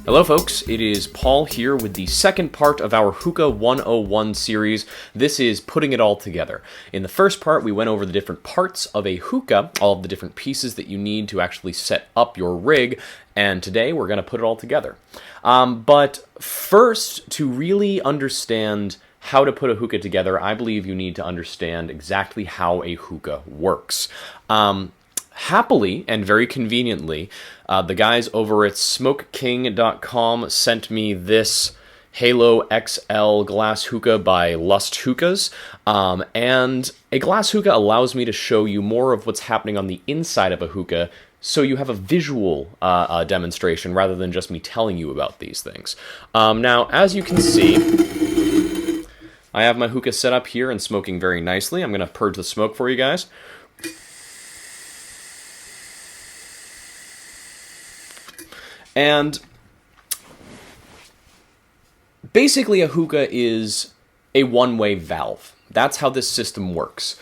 Hello folks, it is Paul here with the second part of our Hookah 101 series. This is putting it all together. In the first part, we went over the different parts of a hookah, all of the different pieces that you need to actually set up your rig, and today we're going to put it all together. But first, to really understand how to put a hookah together, I believe you need to understand exactly how a hookah works. Happily and very conveniently, the guys over at SmokeKing.com sent me this Halo XL glass hookah by Lust Hookahs, and a glass hookah allows me to show you more of what's happening on the inside of a hookah, so you have a visual demonstration rather than just me telling you about these things. Now, as you can see, I have my hookah set up here and smoking very nicely. I'm going to purge the smoke for you guys. And basically a hookah is a one-way valve. That's how this system works.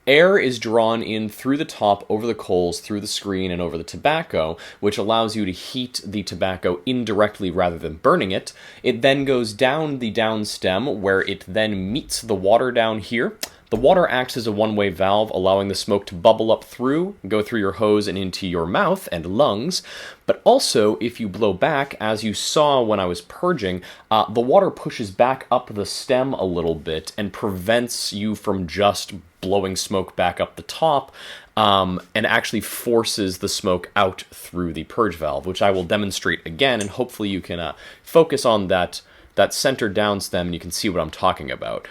Air is drawn in through the top, over the coals, through the screen, and over the tobacco, which allows you to heat the tobacco indirectly rather than burning it. It then goes down the down stem, where it then meets the water down here. The water acts as a one-way valve, allowing the smoke to bubble up through, go through your hose and into your mouth and lungs. But also, if you blow back, as you saw when I was purging, the water pushes back up the stem a little bit and prevents you from just blowing smoke back up the top, and actually forces the smoke out through the purge valve, which I will demonstrate again, and hopefully you can focus on that center down stem and you can see what I'm talking about.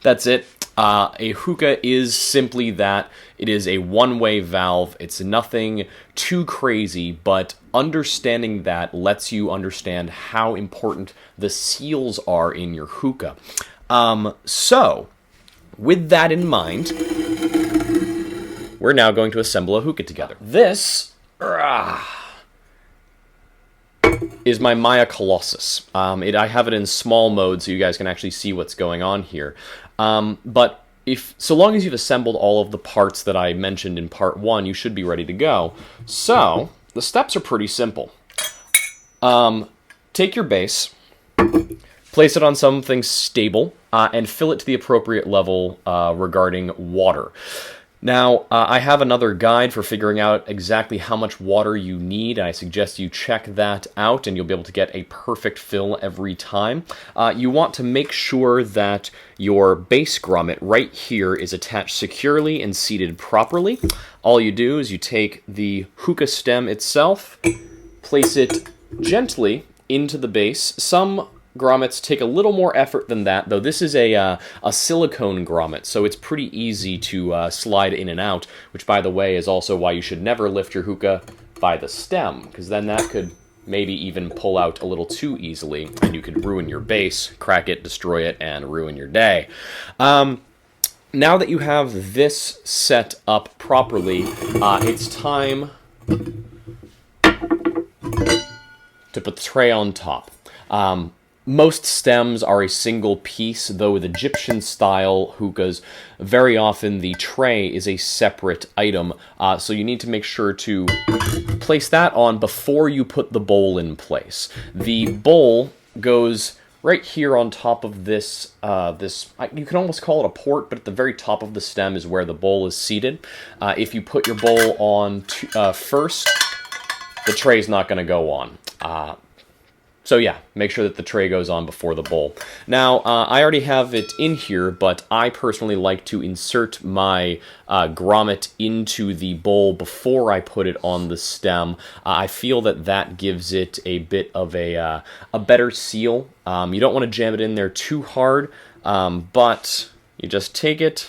That's it. A hookah is simply that. It is a one-way valve. It's nothing too crazy, but understanding that lets you understand how important the seals are in your hookah. So, with that in mind, we're now going to assemble a hookah together. This is my MYA Colossus. I have it in small mode so you guys can actually see what's going on here. But so long as you've assembled all of the parts that I mentioned in part 1, you should be ready to go. So, the steps are pretty simple. Take your base, place it on something stable, and fill it to the appropriate level regarding water. Now, I have another guide for figuring out exactly how much water you need. I suggest you check that out, and you'll be able to get a perfect fill every time. You want to make sure that your base grommet right here is attached securely and seated properly. All you do is you take the hookah stem itself, place it gently into the base. Some grommets take a little more effort than that, though this is a silicone grommet, so it's pretty easy to slide in and out, which, by the way, is also why you should never lift your hookah by the stem, because then that could maybe even pull out a little too easily, and you could ruin your base, crack it, destroy it, and ruin your day. Now that you have this set up properly, it's time to put the tray on top. Most stems are a single piece, though with Egyptian-style hookahs, very often the tray is a separate item, so you need to make sure to place that on before you put the bowl in place. The bowl goes right here on top of this, you can almost call it a port, but at the very top of the stem is where the bowl is seated. If you put your bowl on first, the tray's not going to go on. So yeah, make sure that the tray goes on before the bowl. Now, I already have it in here, but I personally like to insert my grommet into the bowl before I put it on the stem. I feel that that gives it a bit of a better seal. You don't want to jam it in there too hard, but you just take it,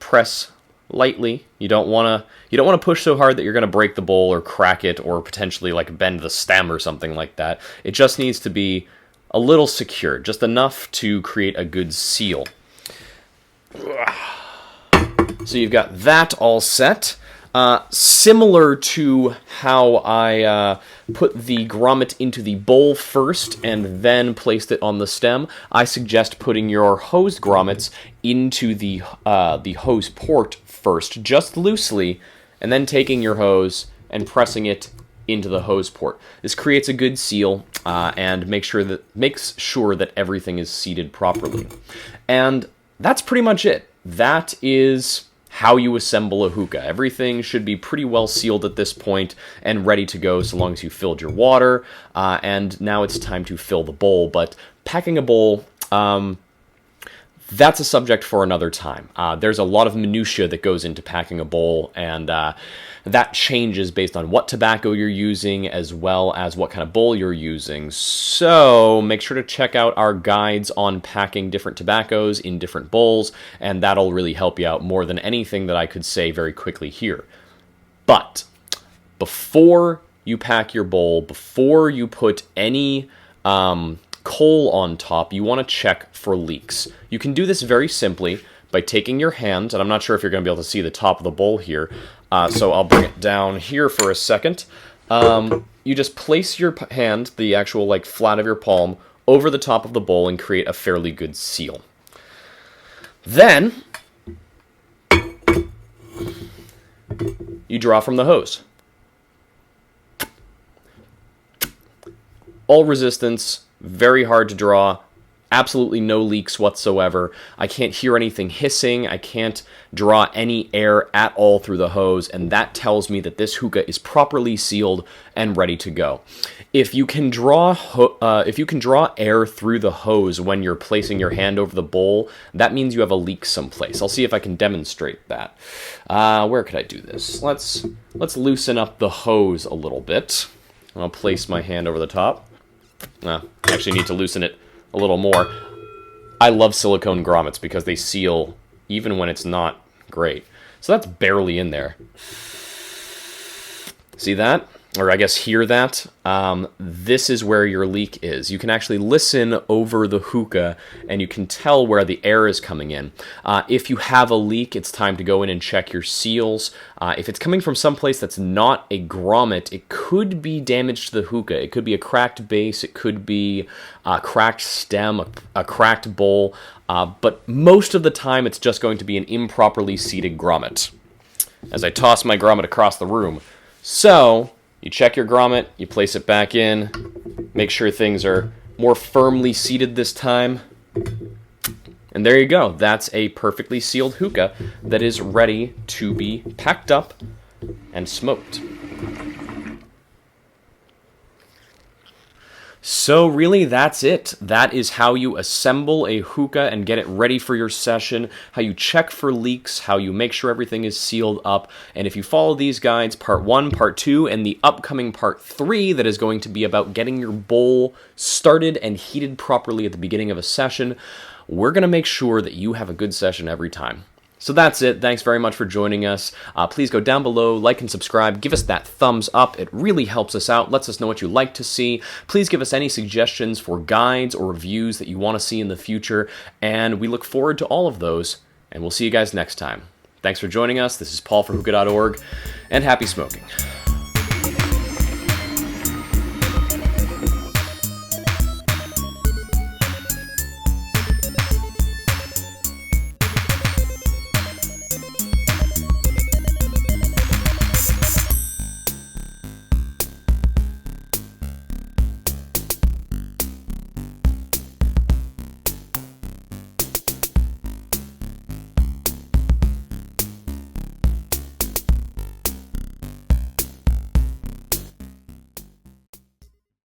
press lightly. You don't want to push so hard that you're going to break the bowl or crack it or potentially like bend the stem or something like that. It just needs to be a little secure, just enough to create a good seal. So you've got that all set. Similar to how I put the grommet into the bowl first and then placed it on the stem, I suggest putting your hosed grommets into the hose port first, just loosely, and then taking your hose and pressing it into the hose port. This creates a good seal and makes sure that everything is seated properly. And that's pretty much it. That is how you assemble a hookah. Everything should be pretty well sealed at this point and ready to go so long as you filled your water. And now it's time to fill the bowl. But packing a bowl, that's a subject for another time. There's a lot of minutia that goes into packing a bowl, and that changes based on what tobacco you're using as well as what kind of bowl you're using. So make sure to check out our guides on packing different tobaccos in different bowls, and that'll really help you out more than anything that I could say very quickly here. But before you pack your bowl, before you put any coal on top, you want to check for leaks. You can do this very simply by taking your hand, and I'm not sure if you're going to be able to see the top of the bowl here, so I'll bring it down here for a second. You just place your hand, the actual flat of your palm, over the top of the bowl and create a fairly good seal. Then you draw from the hose. All resistance, very hard to draw, absolutely no leaks whatsoever. I can't hear anything hissing. I can't draw any air at all through the hose, and that tells me that this hookah is properly sealed and ready to go. If you can draw air through the hose when you're placing your hand over the bowl, that means you have a leak someplace. I'll see if I can demonstrate that. Where could I do this? Let's loosen up the hose a little bit. I'll place my hand over the top. I actually need to loosen it a little more. I love silicone grommets because they seal even when it's not great. So that's barely in there. See that? Or I guess hear that? This is where your leak is. You can actually listen over the hookah and you can tell where the air is coming in. If you have a leak, it's time to go in and check your seals. If it's coming from someplace that's not a grommet, it could be damage to the hookah. It could be a cracked base, it could be a cracked stem, a cracked bowl, but most of the time it's just going to be an improperly seated grommet. As I toss my grommet across the room. So you check your grommet, you place it back in, make sure things are more firmly seated this time. And there you go. That's a perfectly sealed hookah that is ready to be packed up and smoked. So really, that's it. That is how you assemble a hookah and get it ready for your session, how you check for leaks, how you make sure everything is sealed up. And if you follow these guides, part 1, part 2, and the upcoming part 3 that is going to be about getting your bowl started and heated properly at the beginning of a session, we're going to make sure that you have a good session every time. So that's it. Thanks very much for joining us. Please go down below, like and subscribe. Give us that thumbs up. It really helps us out, lets us know what you like to see. Please give us any suggestions for guides or reviews that you want to see in the future, and we look forward to all of those, and we'll see you guys next time. Thanks for joining us. This is Paul for Hookah.org, and happy smoking.